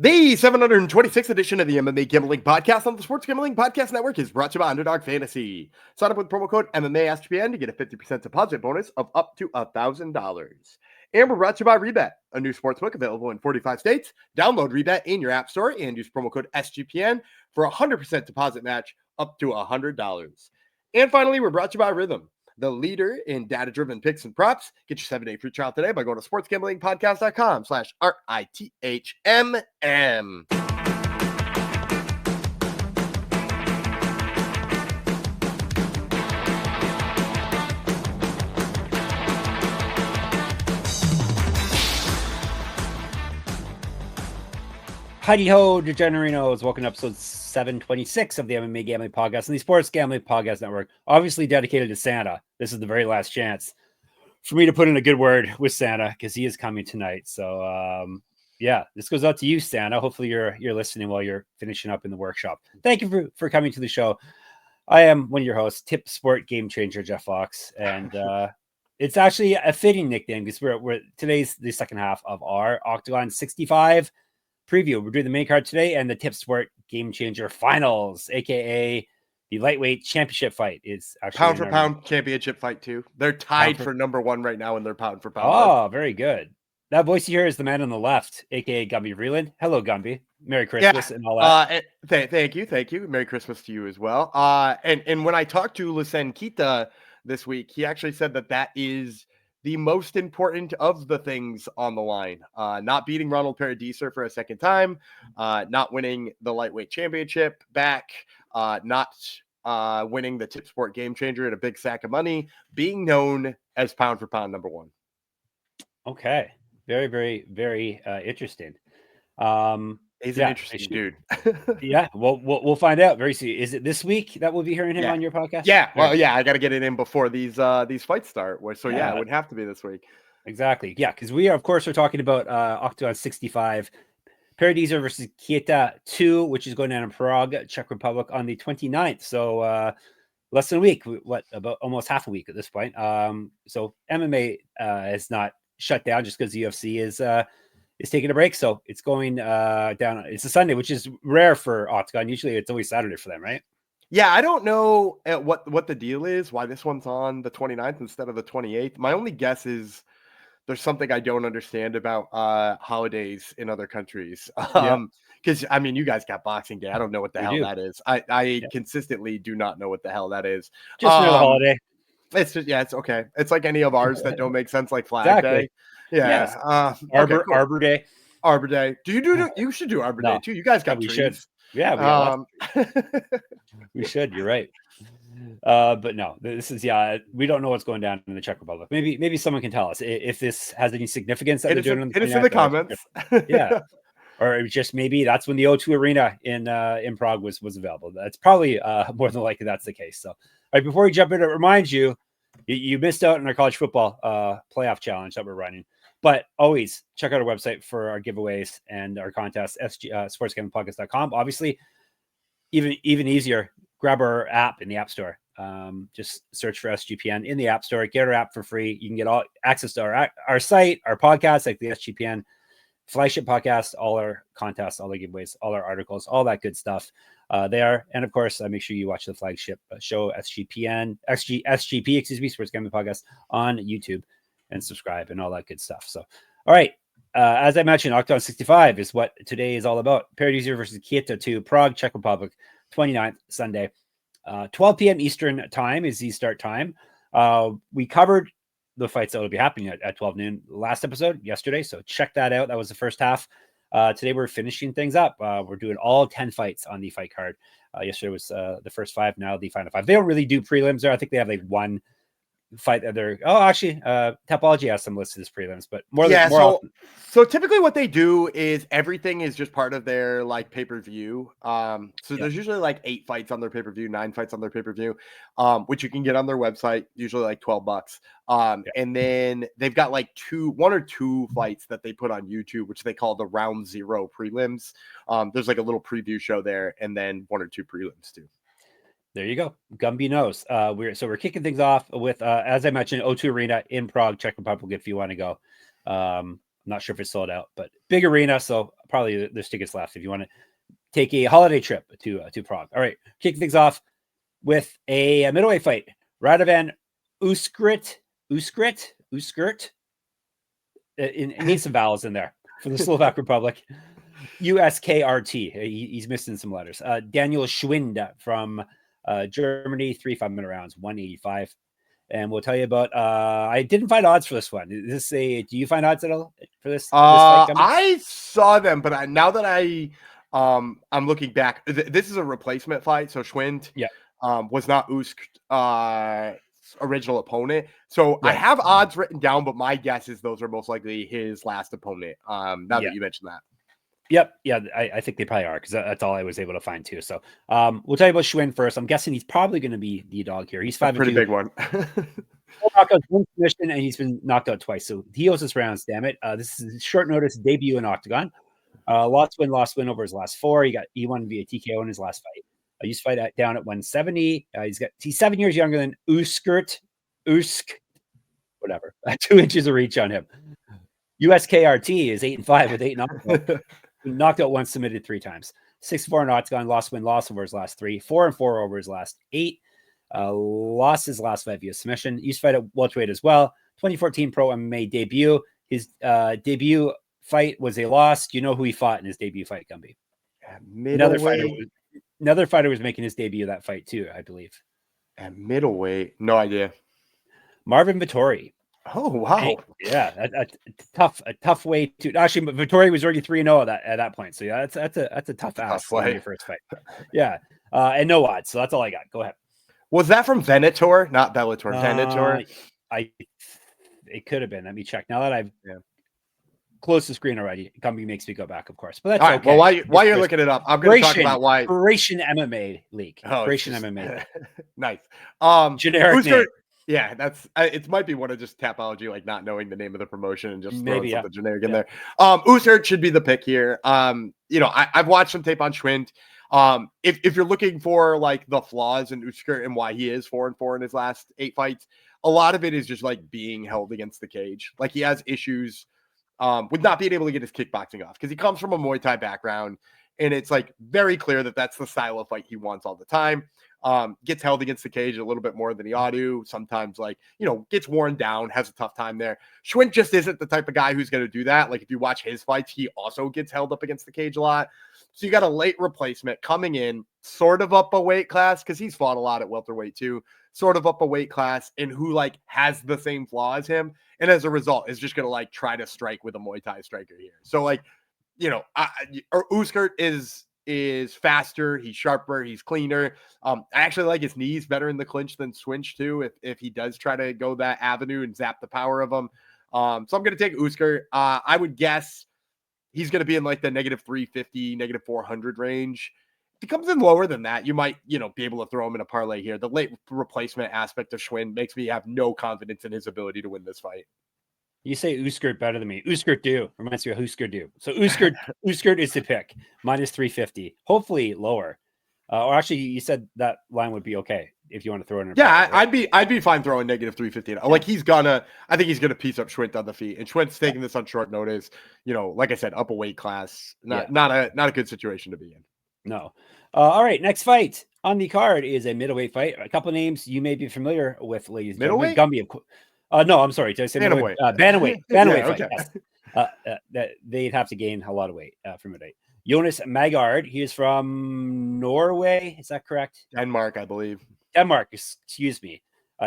The 726th edition of the MMA Gambling Podcast on the Sports Gambling Podcast Network is brought to you by Underdog Fantasy. Sign up with promo code MMASGPN to get a 50% deposit bonus of up to $1,000. And we're brought to you by Rebet, a new sportsbook available in 45 states. Download Rebet in your app store and use promo code SGPN for a 100% deposit match up to $100. And finally, we're brought to you by Rhythm, the leader in data-driven picks and props. Get your 7-day free trial today by going to sportsgamblingpodcast.com/RITHMM. Heidi ho, Degenerinos. Welcome to episode 726 of the MMA Gambling Podcast and the Sports Gambling Podcast Network. Obviously dedicated to Santa. This is the very last chance for me to put in a good word with Santa because he is coming tonight. So, yeah, this goes out to you, Santa. Hopefully you're listening while you're finishing up in the workshop. Thank you for coming to the show. I am one of your hosts, Tip Sport Game Changer, Jeff Fox, and it's actually a fitting nickname because we're today's the second half of our Oktagon 65 preview. We're doing the main card today and the Tip Sport Game Changer Finals, aka the lightweight championship fight is actually pound for pound championship fight too. They're tied for number one right now in their pound for pound. Oh, very good. That voice you hear is the man on the left, aka Gumby Vreeland. Hello, Gumby. Merry Christmas and all that. Thank you. Merry Christmas to you as well. And when I talked to Losene Keita this week, he actually said that is the most important of the things on the line. Not beating Ronald Paradeiser for a second time, not winning the lightweight championship back, not winning the Tip Sport Game Changer at a big sack of money, being known as pound for pound number one. Okay. Very, very, very interesting. He's an interesting dude. Yeah, well, we'll find out very soon. Is it this week that we'll be hearing him on your podcast? Yeah, well, yeah, I got to get it in before these fights start. So yeah, it would have to be this week. Exactly. Yeah, because we are, of course, we're talking about Oktagon 65, Paradeiser versus Keita 2, which is going down in Prague, Czech Republic on the 29th. So less than a week. What, about almost half a week at this point. So MMA is not shut down just because the UFC is taking a break. So it's going down. It's a Sunday, which is rare for Oktagon. Usually it's always Saturday for them, right? Yeah, I don't know what the deal is, why this one's on the 29th instead of the 28th. My only guess is there's something I don't understand about holidays in other countries. Because, I mean, you guys got Boxing Day. I don't know what the hell that is. I consistently do not know what the hell that is. Just another holiday. It's just, it's okay. It's like any of ours that don't make sense, like Flag Day. Yeah. Yes. Arbor Day. Arbor Day. You should do Arbor Day too. You guys got trees. Should. Yeah. We should. You're right. But no, this is we don't know what's going down in the Czech Republic. Maybe someone can tell us if this has any significance that they're doing. It is in the comments. Yeah. Or just maybe that's when the O2 Arena in Prague was available. That's probably more than likely that's the case. So, all right, before we jump in, it reminds you missed out on our college football playoff challenge that we're running. But always check out our website for our giveaways and our contests, sportsgamblingpodcast.com. Obviously, even easier, grab our app in the App Store. Just search for SGPN in the App Store. Get our app for free. You can get all access to our site, our podcast, like the SGPN Flagship Podcast, all our contests, all the giveaways, all our articles, all that good stuff there. And of course, make sure you watch the flagship show SGP, Sports Gambling Podcast on YouTube and subscribe and all that good stuff. So, all right. As I mentioned, Oktagon 65 is what today is all about. Paradeiser versus Keita 2, Prague, Czech Republic, 29th, Sunday. 12 p.m. Eastern time is the start time. We covered the fights that will be happening at 12 noon last episode yesterday. So check that out. That was the first half. Today we're finishing things up. We're doing all 10 fights on the fight card. Yesterday was the first 5. Now the final 5. They don't really do prelims there. I think they have like one fight that they're Topology has some listed as prelims, but more often. So typically what they do is everything is just part of their like pay-per-view. There's usually like 8 fights on their pay-per-view, 9 fights on their pay-per-view, which you can get on their website, usually like $12. And then they've got like 1 or 2 fights that they put on YouTube, which they call the round 0 prelims. There's like a little preview show there, and then 1 or 2 prelims too. There you go. Gumby knows. We're kicking things off with, as I mentioned, O2 Arena in Prague, Czech Republic, if you want to go. I'm not sure if it's sold out, but big arena. So probably there's tickets left if you want to take a holiday trip to Prague. All right, kicking things off with a middleweight fight. Radovan Úškrt. It needs some vowels in there for the Slovak Republic. USKRT. He's missing some letters. Daniel Schwindt from Germany, 3 5-minute rounds, 185. And we'll tell you about. I didn't find odds for this one. Do you find odds at all for this? Fight I saw them, but now that I'm looking back, this is a replacement fight. So Schwindt, was not Úškrt's original opponent. So I have odds written down, but my guess is those are most likely his last opponent. Now that you mentioned that. Yep. Yeah, I think they probably are because that's all I was able to find too. So we'll tell you about Schwindt first. I'm guessing he's probably going to be the dog here. He's 5-2. Pretty big one. 4 knockouts, 1 submission, and he's been knocked out twice. So he owes us rounds, damn it. This is his short notice debut in Oktagon. Lost win over his last 4. He won via TKO in his last fight. He used to fight down at 170. He's 7 years younger than Úškrt, whatever. 2 inches of reach on him. USKRT is 8-5 with 8 knockouts. Knocked out once, submitted 3 times. 6-4 in Octagon, lost over his last 3. 4-4 over his last 8. Lost his last 5 via submission. Used to fight at welterweight as well. 2014 Pro MMA debut. His debut fight was a loss. Do you know who he fought in his debut fight, Gumby? Another fighter was making his debut that fight too, I believe. At middleweight, no idea. Marvin Vettori. Oh wow! Yeah, a tough way to. Actually, Vettori was already 3-0 at that point. So yeah, that's a tough ask for your first fight. Yeah, and no odds. So that's all I got. Go ahead. Was that from Venator? Not Bellator. Venator. It could have been. Let me check. Now that I've closed the screen already, Gumby makes me go back, of course. But that's all right. Okay. Well, while you're looking it up, I'm going to talk about why. Operation MMA League. Operation MMA. Nice. Generic name. Yeah, that's it. Might be one of just Tapology, like not knowing the name of the promotion and just throwing something generic in there. Úškrt should be the pick here. I've watched some tape on Schwindt. If you're looking for like the flaws in Úškrt and why he is 4-4 in his last 8 fights, a lot of it is just like being held against the cage. Like he has issues with not being able to get his kickboxing off because he comes from a Muay Thai background, and it's like very clear that that's the style of fight he wants all the time. Gets held against the cage a little bit more than he ought to. Sometimes, gets worn down, has a tough time there. Schwindt just isn't the type of guy who's going to do that. Like, if you watch his fights, he also gets held up against the cage a lot. So you got a late replacement coming in, sort of up a weight class, because he's fought a lot at welterweight too, sort of up a weight class, and who, has the same flaw as him. And as a result, is just going to, try to strike with a Muay Thai striker here. So, Úškrt is faster, he's sharper, he's cleaner. I actually like his knees better in the clinch than Schwindt too, if he does try to go that avenue and zap the power of him. So I'm going to take Úškrt. I would guess he's going to be in the -350, -400 range. If he comes in lower than that, you might, be able to throw him in a parlay here. The late replacement aspect of Schwindt makes me have no confidence in his ability to win this fight. You say Úškrt better than me. Úškrt do reminds me of Úškrt do. So Úškrt is the pick, -350. Hopefully lower. Or actually, you said that line would be okay if you want to throw it in. Yeah, I'd be fine throwing -350. Yeah. I think he's gonna piece up Schwindt on the feet, and Schwindt's taking this on short notice. Like I said, up a weight class, not a good situation to be in. No. All right, next fight on the card is a middleweight fight. A couple names you may be familiar with, ladies and gentlemen. Gumby, of course. No, I'm sorry. Did I say bantamweight? Bantamweight fight. Yes. They'd have to gain a lot of weight from it. Jonas Mågård. He is from Norway. Is that correct? Denmark, I believe. Denmark. Excuse me.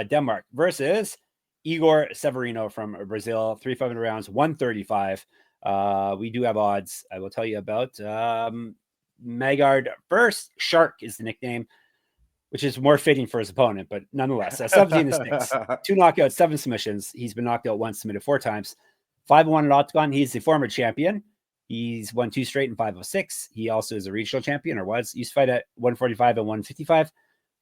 Denmark versus Igor Severino from Brazil. 3 5 rounds, 135. We do have odds. I will tell you about Mågård first. Shark is the nickname, which is more fitting for his opponent, but nonetheless, 17-6, 2 knockouts, 7 submissions. He's been knocked out once, submitted 4 times. 5-1 at Octagon. He's the former champion. He's won 2 straight in 506. He also is a regional champion, or was. He used to fight at 145 and 155.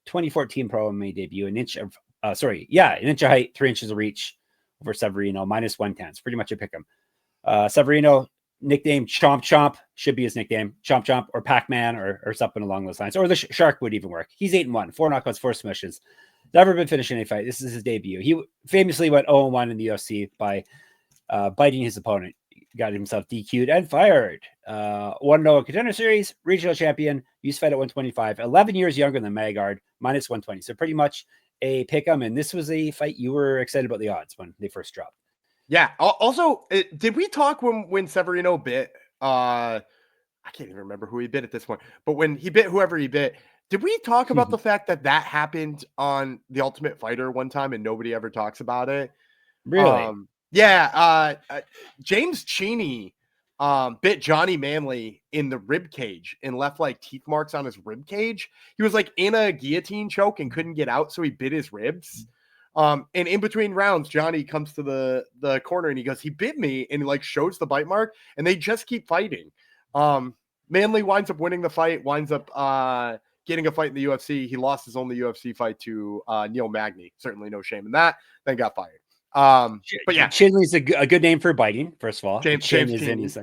2014 Pro MMA debut. An inch of height, 3 inches of reach over Severino, -110. It's pretty much a pick 'em. Severino, nickname Chomp Chomp, should be his nickname, Chomp Chomp, or Pac-Man, or something along those lines, or the Shark would even work. He's 8-1, 4 knockouts, 4 submissions. Never been finished in a fight. This is his debut. He famously went 0-1 in the UFC by biting his opponent. got himself DQ'd and fired. 1-0 contender series, regional champion, used to fight at 125, 11 years younger than Mågård, minus 120. So pretty much a pick 'em. And this was a fight you were excited about the odds when they first dropped. Yeah. Also, did we talk when Severino bit? I can't even remember who he bit at this point, but when he bit whoever he bit, did we talk about the fact that happened on The Ultimate Fighter one time and nobody ever talks about it? Really? Yeah. James Cheney bit Johnny Manley in the rib cage and left like teeth marks on his rib cage. He was like in a guillotine choke and couldn't get out, so he bit his ribs. And in between rounds, Johnny comes to the corner and he goes, "He bit me," and like shows the bite mark, and they just keep fighting. Manley winds up winning the fight, winds up getting a fight in the UFC. He lost his only UFC fight to Neil Magny. Certainly no shame in that. Then got fired. But yeah, Chinley's a good name for biting, first of all. James is Cheney. in his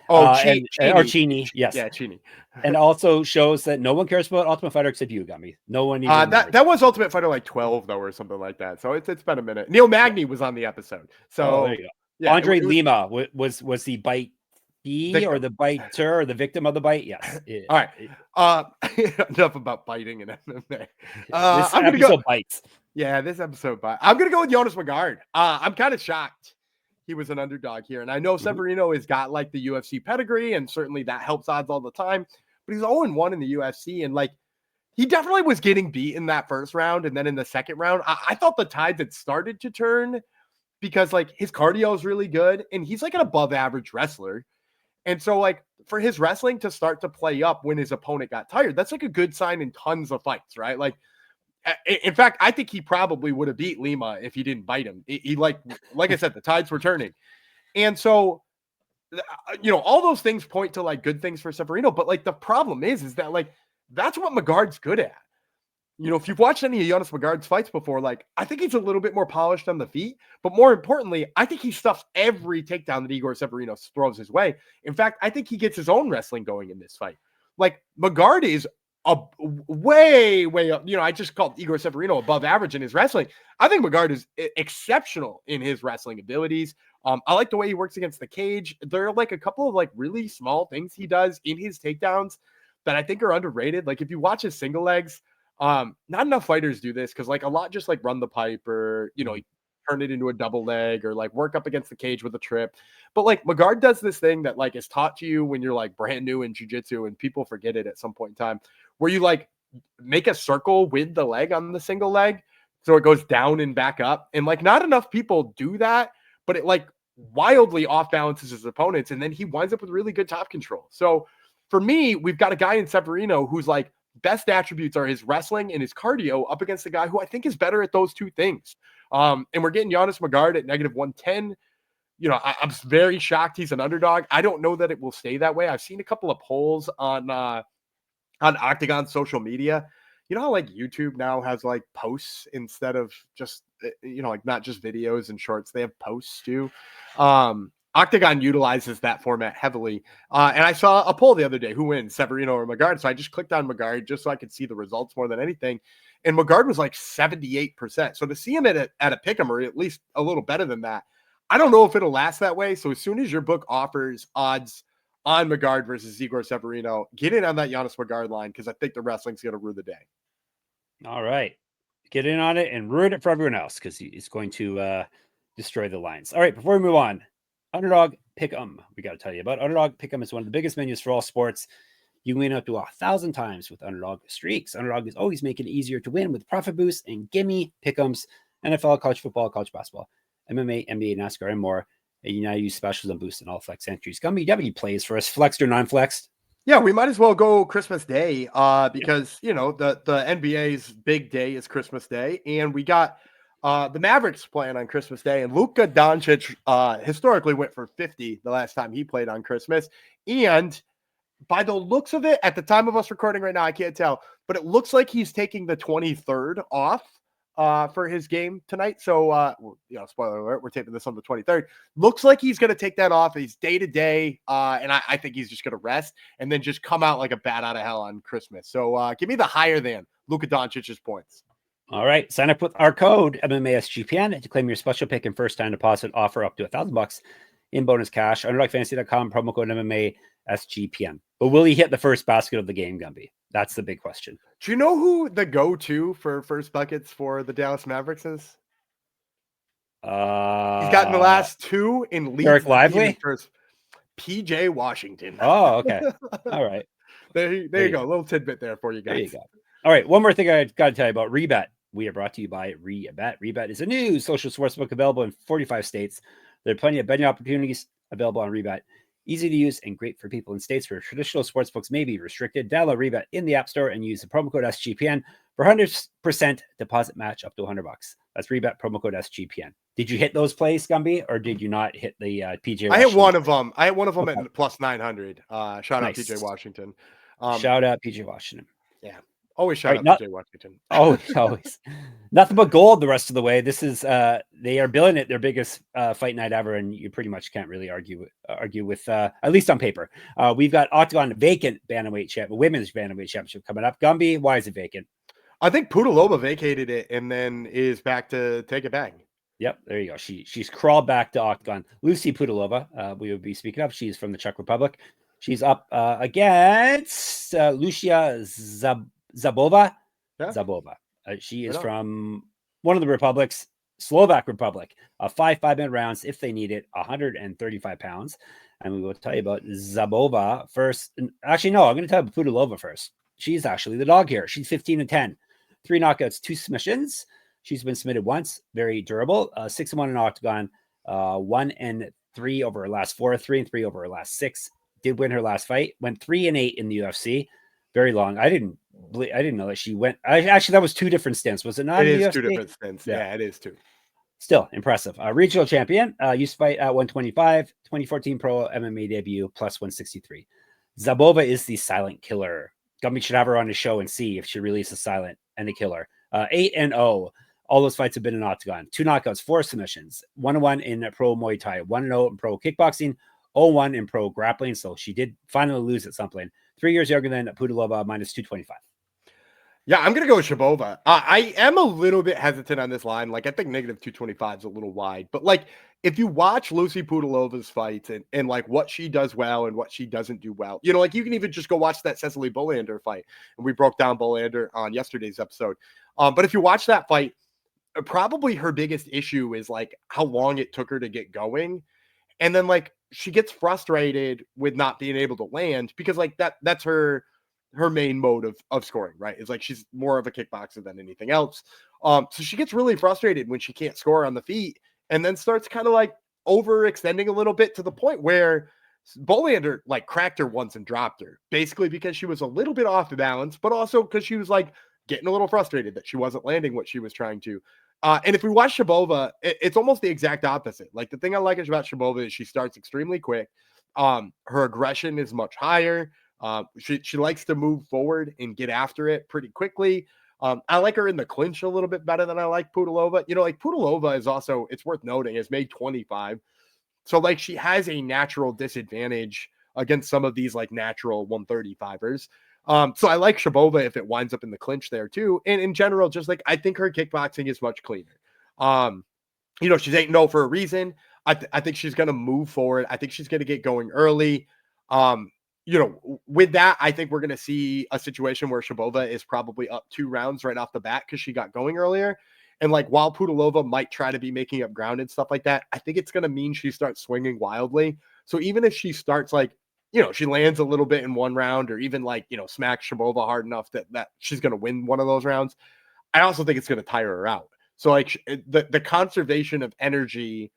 Cheney. or Cheney, yes. Yeah, Cheney. And also shows that no one cares about Ultimate Fighter except you, Gummy. No one even that was Ultimate Fighter like 12 though, or something like that. So it's been a minute. Neil Magny was on the episode. So there you go. Yeah, Andre Lima was the bite or the biter or the victim of the bite. Yes. All right. Enough about biting and MMA. This episode bites. Yeah, this episode bites. I'm gonna go with Jonas Mågård. I'm kind of shocked he was an underdog here, and I know Severino has got like the UFC pedigree, and certainly that helps odds all the time. But he's 0-1 in the UFC, and like he definitely was getting beat in that first round, and then in the second round, I thought the tides had started to turn because like his cardio is really good, and he's like an above average wrestler. And so, like, for his wrestling to start to play up when his opponent got tired, that's like a good sign in tons of fights, right? Like, in fact, I think he probably would have beat Lima if he didn't bite him. He like I said, the tides were turning. And so, all those things point to like good things for Severino. But like the problem is that like that's what Mågård's good at. If you've watched any of Jonas Mågård's fights before, like I think he's a little bit more polished on the feet, but more importantly, I think he stuffs every takedown that Igor Severino throws his way. In fact, I think he gets his own wrestling going in this fight. Like Mågård is a way up. I just called Igor Severino above average in his wrestling. I think Mågård is exceptional in his wrestling abilities. I like the way he works against the cage. There are like a couple of like really small things he does in his takedowns that I think are underrated. Like if you watch his single legs, not enough fighters do this because like a lot just like run the pipe or turn it into a double leg or like work up against the cage with a trip. But like Mågård does this thing that like is taught to you when you're like brand new in jiu-jitsu and people forget it at some point in time, where you like make a circle with the leg on the single leg so it goes down and back up. And like not enough people do that, but it like wildly off balances his opponents, and then he winds up with really good top control. So for me, we've got a guy in Severino who's like best attributes are his wrestling and his cardio up against a guy who I think is better at those two things. And we're getting Jonas Mågård at -110. I'm very shocked he's an underdog. I don't know that it will stay that way. I've seen a couple of polls on Oktagon social media. You know how like YouTube now has like posts instead of just, like not just videos and shorts, they have posts too. Octagon utilizes that format heavily. And I saw a poll the other day, who wins, Severino or Mågård? So I just clicked on Mågård just so I could see the results more than anything. And Mågård was like 78%. So to see him at a pick'em, or at least a little better than that, I don't know if it'll last that way. So as soon as your book offers odds on Mågård versus Igor Severino, get in on that Jonas Mågård line because I think the wrestling's going to rue the day. All right. Get in on it and ruin it for everyone else because he's going to destroy the lines. All right, before we move on, Underdog Pick'em. We got to tell you about Underdog Pick'em. Is one of the biggest menus for all sports. You win up to 1,000 times with Underdog streaks. Underdog is always making it easier to win with profit boosts and gimme pick'ems. NFL, college football, college basketball, MMA, NBA, NASCAR, and more. And you now use specials and boosts in all flex entries. Gummy, do you have any plays for us, flexed or non-flexed? Yeah, we might as well go Christmas Day because, the NBA's big day is Christmas Day. And we got the Mavericks playing on Christmas Day. And Luka Doncic historically went for 50 the last time he played on Christmas. And by the looks of it, at the time of us recording right now, I can't tell, but it looks like he's taking the 23rd off for his game tonight. So, spoiler alert, we're taping this on the 23rd. Looks like he's going to take that off. He's day to day. And I think he's just going to rest and then just come out like a bat out of hell on Christmas. So give me the higher than Luka Doncic's points. All right. Sign up with our code MMASGPN to claim your special pick and first time deposit offer up to $1,000 in bonus cash. UnderdogFantasy.com, promo code MMA SGPN. But will he hit the first basket of the game, Gumby? That's the big question. Do you know who the go-to for first buckets for the Dallas Mavericks is? He's gotten the last 2 in leads. Eric Lively? First. PJ Washington. Oh, okay. All right. There you go. A little tidbit there for you guys. There you go. All right. One more thing I got to tell you about Rebet. We are brought to you by Rebet. Rebet is a new social sportsbook available in 45 states. There are plenty of betting opportunities available on Rebet. Easy to use and great for people in states where traditional sportsbooks may be restricted. Download Rebet in the App Store and use the promo code SGPN for 100% deposit match up to $100. That's Rebet, promo code SGPN. Did you hit those plays, Gumby, or did you not hit the PJ Washington? I hit one of them. At plus 900. Shout out PJ Washington. Shout out PJ Washington. Yeah. Always shout out PJ Washington. Always. Nothing but gold the rest of the way. This is they are billing it their biggest fight night ever, and you pretty much can't really argue with at least on paper. We've got Oktagon vacant women's bantamweight championship coming up. Gumby, why is it vacant? I think Pudilová vacated it and then is back to take it back. Yep, there you go. She's crawled back to Oktagon. Lucie Pudilová, we would be speaking of. She's from the Czech Republic. She's up against Lucia Szabová. Yeah. Szabová. She is from one of the republics, Slovak Republic. 5-minute rounds if they need it, 135 pounds. And we will tell you about Szabová first. Actually, no, I'm going to tell you about Pudilová first. She's actually the dog here. She's 15-10. 3 knockouts, 2 submissions. She's been submitted once, very durable. 6-1 in Oktagon, 1-3 over her last 4, 3-3 over her last 6. Did win her last fight. Went 3-8 in the UFC. Very long. I didn't know that she went. Actually, that was 2 different stints. Was it not? It is 2 different stints. Yeah, it is 2. Still impressive. Regional champion. Used to fight at 125. 2014 pro MMA debut plus 163. Szabová is the silent killer. Gumby should have her on the show and see if she really is a silent and a killer. 8-0. All those fights have been in Oktagon. 2 knockouts, 4 submissions. 1-1 in pro Muay Thai. 1-0 in pro kickboxing. 0-1 in pro grappling. So she did finally lose at something. 3 years younger than Pudilová, minus 225. Yeah, I'm going to go with Szabová. I am a little bit hesitant on this line. Like, I think negative 225 is a little wide. But, like, if you watch Lucie Pudilova's fights and like, what she does well and what she doesn't do well, you know, like, you can even just go watch that Cecily Bolander fight. And we broke down Bolander on yesterday's episode. But if you watch that fight, probably her biggest issue is, like, how long it took her to get going. And then, like, she gets frustrated with not being able to land because, like, that's her main mode of scoring, right? It's like she's more of a kickboxer than anything else. So she gets really frustrated when she can't score on the feet and then starts kind of like overextending a little bit to the point where Bolander like cracked her once and dropped her, basically because she was a little bit off the balance, but also because she was like getting a little frustrated that she wasn't landing what she was trying to. And if we watch Szabová, it's almost the exact opposite. Like, the thing I like about Szabová is she starts extremely quick. Her aggression is much higher. She likes to move forward and get after it pretty quickly. I like her in the clinch a little bit better than I like Pudilová. You know, like, Pudilová is also, it's worth noting, is made 25. So, like, she has a natural disadvantage against some of these, like, natural 135ers. So I like Szabová if it winds up in the clinch there too. And in general, just like, I think her kickboxing is much cleaner. You know, she's 8-0 for a reason. I think she's going to move forward. I think she's going to get going early. You know, with that, I think we're going to see a situation where Szabová is probably up 2 rounds right off the bat because she got going earlier. And like, while Pudilová might try to be making up ground and stuff like that, I think it's going to mean she starts swinging wildly. So even if she starts like, you know, she lands a little bit in one round or even like, you know, smacks Szabová hard enough that she's going to win one of those rounds, I also think it's going to tire her out. So like the conservation of energy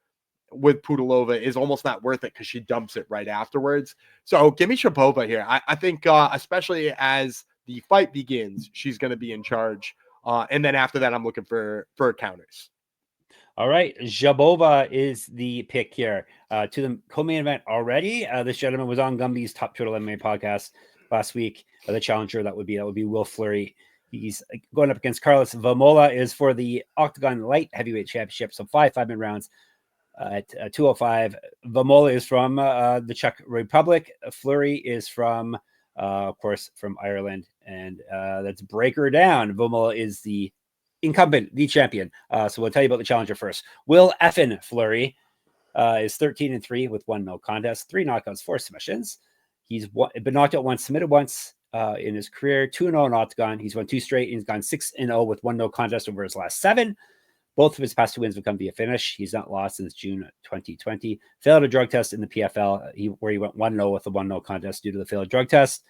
with Pudilová is almost not worth it because she dumps it right afterwards. So give me Szabová here. I think especially as the fight begins, she's going to be in charge. And then after that, I'm looking for counters. All right. Szabová is the pick here to the co-main event already. This gentleman was on Gumby's Top Turtle MMA podcast last week. The challenger that would be Will Fleury. He's going up against Karlos. Vémola is for the Oktagon Light Heavyweight Championship. So 5-minute rounds at 205. Vémola is from the Czech Republic. Fleury is from, of course, from Ireland. And let's break her down. Vémola is the incumbent, the champion. So we'll tell you about the challenger first. Will Fleury is 13-3 with 1 no contest, 3 knockouts, 4 submissions. He's been knocked out once, submitted once in his career, 2-0 in Octagon. He's won 2 straight. He's gone 6-0 with 1 no contest over his last 7. Both of his past 2 wins have come via finish. He's not lost since June 2020. Failed a drug test in the PFL, where he went 1-0 with a 1 no contest due to the failed drug test.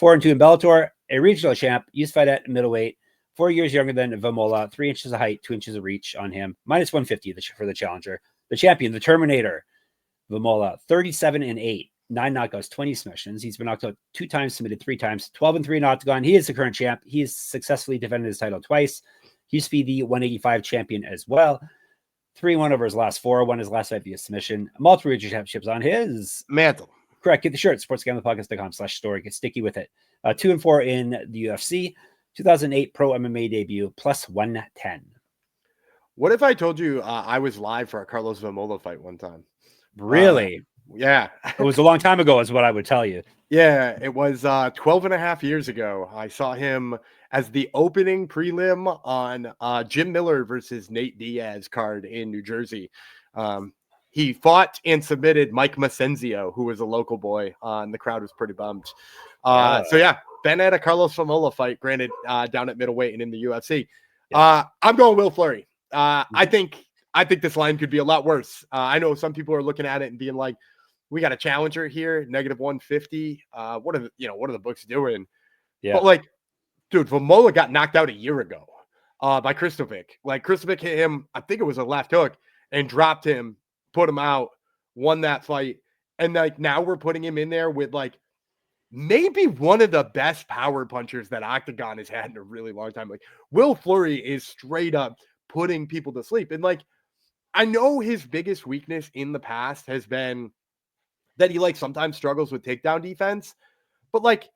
4-2 in Bellator, a regional champ, used to fight at middleweight, 4 years younger than Vémola, 3 inches of height, 2 inches of reach on him, minus 150 for the challenger. The champion, the Terminator, Vémola, 37-8, 9 knockouts, 20 submissions. He's been knocked out 2 times, submitted 3 times, 12-3 in Octagon. He is the current champ. He has successfully defended his title twice. He used to be the 185 champion as well. 3-1 over his last 4, won his last fight via submission. Multiple regional championships on his mantle. Correct. Get the shirt, sportsgamblingpodcast.com/story. Get sticky with it. 2-4 in the UFC. 2008 pro MMA debut, plus 110. What if I told you I was live for a Karlos Vémola fight one time? Really? Yeah. It was a long time ago is what I would tell you. Yeah, it was 12 and a half years ago. I saw him as the opening prelim on Jim Miller versus Nate Diaz card in New Jersey. He fought and submitted Mike Masenzio, who was a local boy, and the crowd was pretty bummed. So yeah, been at a Karlos Vémola fight, granted down at middleweight and in the UFC. Yeah. I'm going Will Fleury. I think this line could be a lot worse. I know some people are looking at it and being like, we got a challenger here, negative 150. What are the books doing? Yeah. But like, dude, Vémola got knocked out a year ago by Kristovic. Like Kristovic hit him, I think it was a left hook, and dropped him, put him out, won that fight. And like now we're putting him in there with like maybe one of the best power punchers that Oktagon has had in a really long time. Like Will Fleury is straight up putting people to sleep. And like, I know his biggest weakness in the past has been that he like sometimes struggles with takedown defense, but like,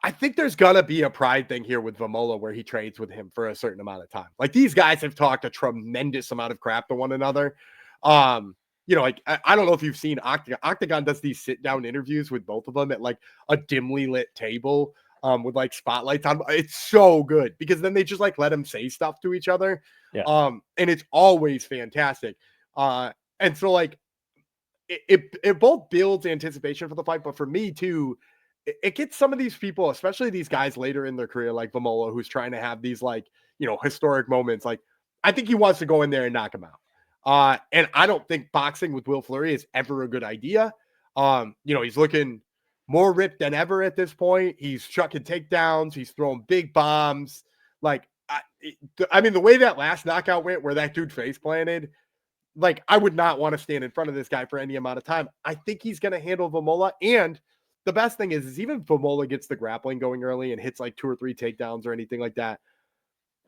I think there's gonna be a pride thing here with Vémola where he trades with him for a certain amount of time. Like these guys have talked a tremendous amount of crap to one another. Like I don't know if you've seen Octagon. Octagon does these sit down interviews with both of them at like a dimly lit table with like spotlights on. It's so good because then they just like let them say stuff to each other. Yeah. And it's always fantastic. And so like it both builds anticipation for the fight, but for me too, it gets some of these people, especially these guys later in their career, like Vémola, who's trying to have these like, historic moments. Like I think he wants to go in there and knock him out. And I don't think boxing with Will Fleury is ever a good idea. He's looking more ripped than ever at this point. He's chucking takedowns. He's throwing big bombs. Like, I mean, the way that last knockout went where that dude face planted, like I would not want to stand in front of this guy for any amount of time. I think he's going to handle Vémola. And the best thing is even if Vémola gets the grappling going early and hits like 2 or 3 takedowns or anything like that,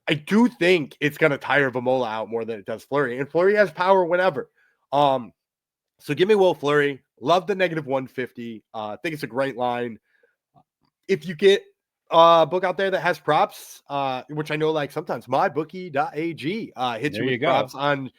I do think it's going to tire Vémola out more than it does Fleury. And Fleury has power whenever. So give me Will Fleury. Love the negative 150. I think it's a great line. If you get a book out there that has props, which I know like sometimes mybookie.ag hits you with props on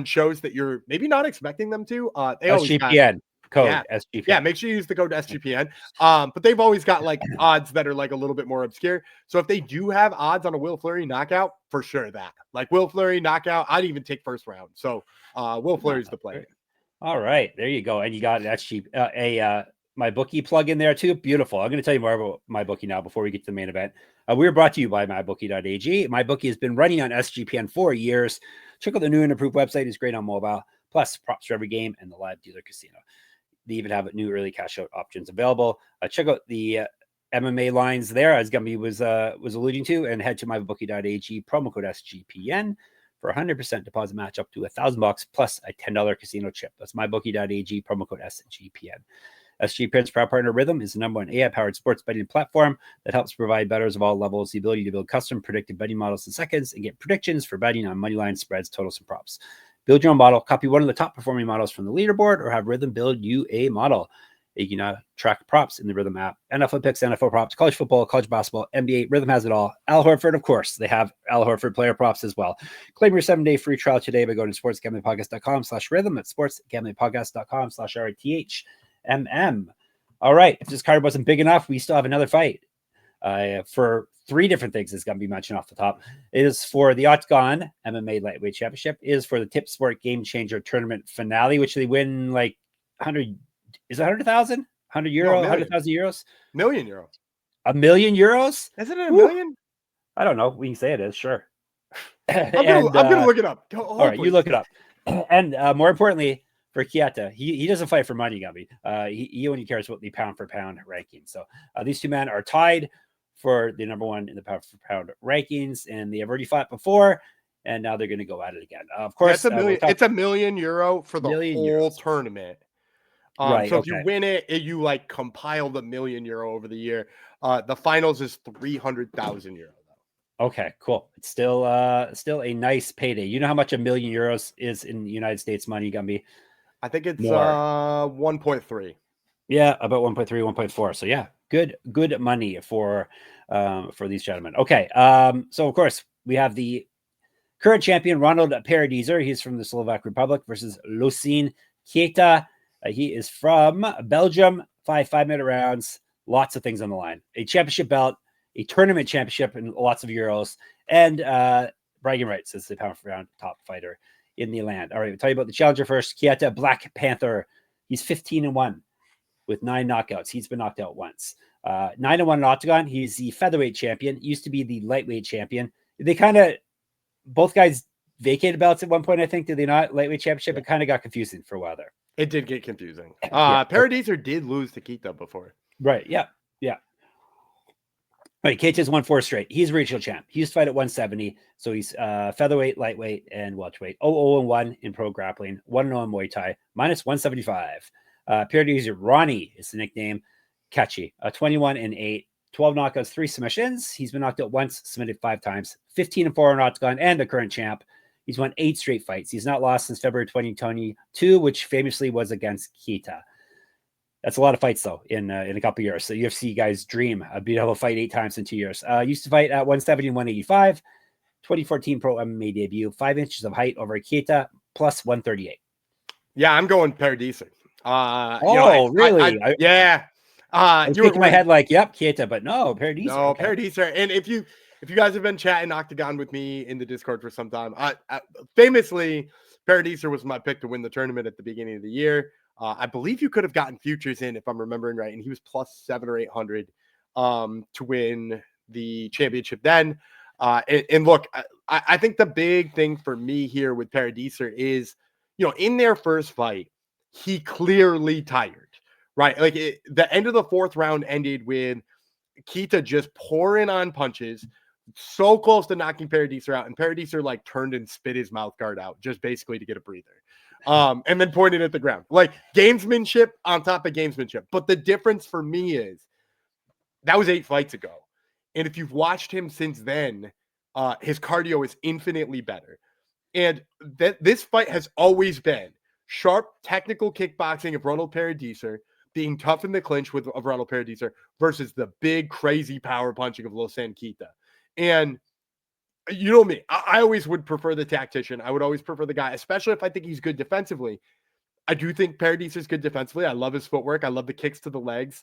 shows that you're maybe not expecting them to. They SGPN code SGPN. Yeah, make sure you use the code SGPN. But they've always got like odds that are like a little bit more obscure. So if they do have odds on a Will Fleury knockout, for sure that. Like Will Fleury knockout, I'd even take first round. So Will Fleury's the player. All right, there you go. And you got my bookie plug in there too. Beautiful. I'm going to tell you more about my bookie now before we get to the main event. We're brought to you by mybookie.ag. MyBookie has been running on SGPN for years. Check out the new and improved website. It's great on mobile. Plus props for every game and the live dealer casino. They even have new early cash out options available. Check out the MMA lines there, as Gumby was alluding to, and head to mybookie.ag, promo code SGPN for 100% deposit match up to $1,000 plus a $10 casino chip. That's mybookie.ag, promo code SGPN. SGPN's proud partner Rhythm is the #1 AI-powered sports betting platform that helps provide bettors of all levels the ability to build custom predictive betting models in seconds and get predictions for betting on money lines, spreads, totals, and props. Build your own model, copy one of the top performing models from the leaderboard, or have Rhythm build you a model. You can now track props in the Rhythm app. NFL picks, NFL props, college football, college basketball, NBA. Rhythm has it all. Al Horford, of course. They have Al Horford player props as well. Claim your 7-day free trial today by going to sportsgamblingpodcast.com/rhythm at sportsgamblingpodcast.com/RITHMM. All right. If this card wasn't big enough, we still have another fight. for 3 different things. It's going to be mentioned off the top. It is for the Oktagon MMA Lightweight Championship. It is for the Tip Sport Game Changer Tournament Finale, which they win like 100. Is it 100,000? 100 euro? 100,000 euros? Million euro. $1 million? Isn't it a million? I don't know. We can say it is, sure. I'm gonna look it up. All right, you look it up. And more importantly, for Keita, he doesn't fight for money, Gumby. He only cares about the pound for pound ranking. So these 2 men are tied for the number 1 in the pound for pound rankings, and they have already fought before, and now they're going to go at it again. Of course, it's $1 million for the whole tournament. Right. So if you win it, you like compile the €1 million over the year. The finals is 300,000 euro. Okay, cool. It's still a nice payday. You know how much €1 million is in the United States money, Gumby? I think it's 1.3. Yeah, about 1.3, 1.4. So yeah, good money for these gentlemen. Okay, so of course we have the current champion Ronald Paradeiser. He's from the Czech Republic versus Losene Keita. He is from Belgium. 5-minute rounds. Lots of things on the line. A championship belt, a tournament championship, and lots of euros, and bragging rights as the pound for pound top fighter in the land. All right, we'll tell you about the challenger first. Keita, Black Panther. He's 15-1 with 9 knockouts. He's been knocked out once. 9-1 in Octagon. He's the featherweight champion. Used to be the lightweight champion. They kind of, both guys vacated belts at one point, I think. Did they not? Lightweight championship. It kind of got confusing for a while there. It did get confusing. Paradeiser did lose to Keita before. Right. Yeah. Right, Keita's won 4 straight. He's regional champ. He used to fight at 170, so he's featherweight, lightweight, and welterweight. 0-1 in pro grappling, 1-0 in Muay Thai, minus 175. Paradeiser Ronnie is the nickname. Catchy. 21-8, 12 knockouts, 3 submissions. He's been knocked out once, submitted 5 times. 15-4 in Octagon, and the current champ. He's won 8 straight fights. He's not lost since February 2022, which famously was against Keita. That's a lot of fights, though, in a couple of years. So UFC guys dream of being able to fight 8 times in 2 years. Used to fight at 170 and 185. 2014 pro MMA debut. 5 inches of height over Keita, plus 138. Yeah, I'm going Paradeiser. Really? Yeah. I was shaking my head like, yep, Keita, but no, Paradeiser. No, okay. Paradeiser. And if you guys have been chatting Octagon with me in the Discord for some time, I famously, Paradeiser was my pick to win the tournament at the beginning of the year. I believe you could have gotten futures in, if I'm remembering right, and he was plus 700 or 800 to win the championship then. And look, I think the big thing for me here with Paradeiser is, in their first fight, he clearly tired, right? Like the end of the 4th round ended with Keita just pouring on punches, so close to knocking Paradeiser out, and Paradeiser like turned and spit his mouth guard out just basically to get a breather. And then pointed at the ground, like gamesmanship on top of gamesmanship. But the difference for me is that was 8 fights ago. And if you've watched him since then, his cardio is infinitely better. And this fight has always been sharp technical kickboxing of Ronald Paradeiser being tough in the clinch of Ronald Paradeiser versus the big crazy power punching of Losene Keita. And you know me, I always would prefer the tactician. I would always prefer the guy, especially if I think he's good defensively. I do think Paradeiser is good defensively. I love his footwork. I love the kicks to the legs.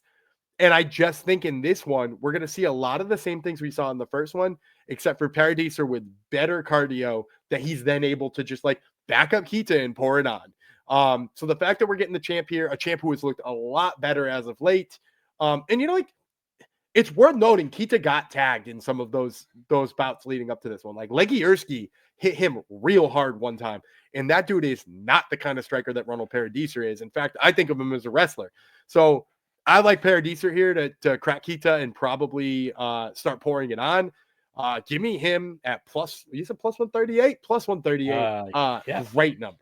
And I just think in this one, we're going to see a lot of the same things we saw in the first one, except for Paradeiser with better cardio that he's then able to just like back up Keita and pour it on. So the fact that we're getting the champ here, a champ who has looked a lot better as of late. And it's worth noting Keita got tagged in some of those bouts leading up to this one. Like Leggy Erskine hit him real hard one time. And that dude is not the kind of striker that Ronald Paradeiser is. In fact, I think of him as a wrestler. So I like Paradeiser here to crack Keita and probably start pouring it on. Give me him at he's a plus 138, plus 138. Great number.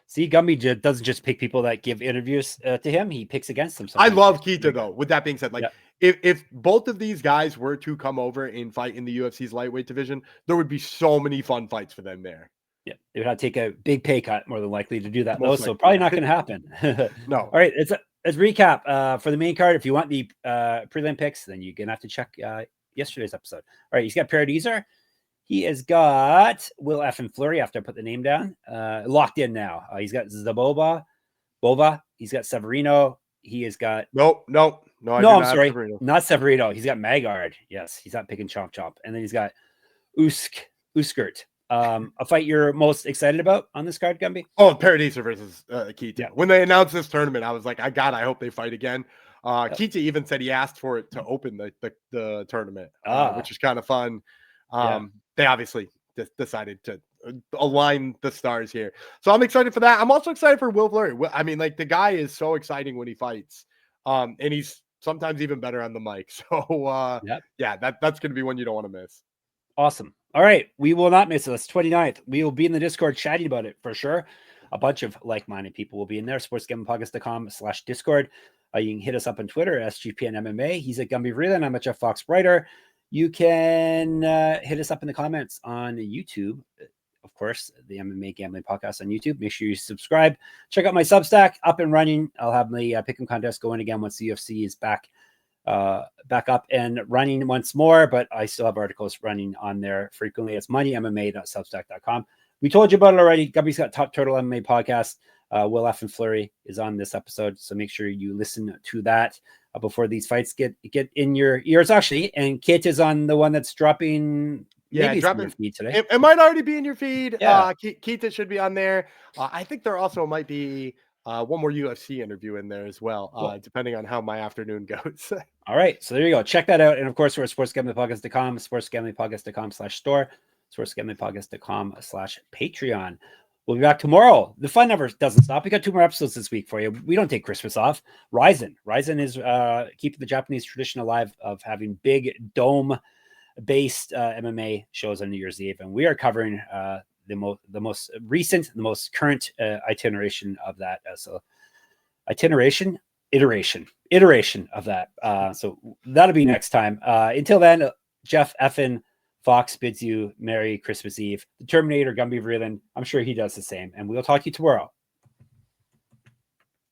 See, Gumby doesn't just pick people that give interviews to him. He picks against them. I love Keita, though. With that being said, if both of these guys were to come over and fight in the UFC's lightweight division, there would be so many fun fights for them there. Yeah, they would have to take a big pay cut, more than likely, to do that, though. So probably not going to happen. No. All right, let's recap for the main card. If you want the prelim picks, then you're going to have to check yesterday's episode. All right, he's got Paradeiser. He has got Will F. and Fleury after I put the name down. Locked in now. He's got Szabová. He's got Severino. He has got... Nope. No, I No, do I'm not have sorry. Severino. Not Severino. He's got Mågård. Yes, he's not picking chomp chomp. And then he's got Úškrt. A fight you're most excited about on this card, Gumby? Oh, Paradeiser versus Keita. Yeah. When they announced this tournament, I was like, I hope they fight again. Keita even said he asked for it to open the tournament, which is kind of fun. They obviously decided to align the stars here. So I'm excited for that. I'm also excited for Will Fleury. I mean, like, the guy is so exciting when he fights. And he's sometimes even better on the mic. So yeah, that's going to be one you don't want to miss. Awesome. All right. We will not miss it. It's 29th. We will be in the Discord chatting about it for sure. A bunch of like-minded people will be in there. sportsgamblingpodcast.com/Discord. You can hit us up on Twitter, SGPN MMA. He's at Gumby Vreeland. I'm at Jeff Fox Writer. You can hit us up in the comments on YouTube. Of course, the MMA Gambling Podcast on YouTube. Make sure you subscribe. Check out my Substack, up and running. I'll have the pick'em contest going again once the UFC is back up and running once more, but I still have articles running on there frequently. It's moneymma.substack.com. We told you about it already. Gubby's got Top Turtle MMA podcast. Will F and Fleury is on this episode, so make sure you listen to that before these fights get in your ears. Actually, and Kit is on the one that's dropping. Yeah, maybe dropping your feed today. It might already be in your feed. Yeah. Keita should be on there. I think there also might be one more UFC interview in there as well, Cool. depending on how my afternoon goes. All right. So there you go. Check that out. And of course, we're at sportsgamblingpodcast.com, sportsgamblingpodcast.com/store, sportsgamblingpodcast.com/Patreon. We'll be back tomorrow. The fun never doesn't stop. We got 2 more episodes this week for you. We don't take Christmas off. Ryzen is keeping the Japanese tradition alive of having big dome-based MMA shows on New Year's Eve. And we are covering the most recent, the most current iteration of that. Iteration of that. So that'll be next time. Until then, Jeff Effin Fox bids you Merry Christmas Eve. The Terminator, Gumby Vreeland, I'm sure he does the same. And we'll talk to you tomorrow.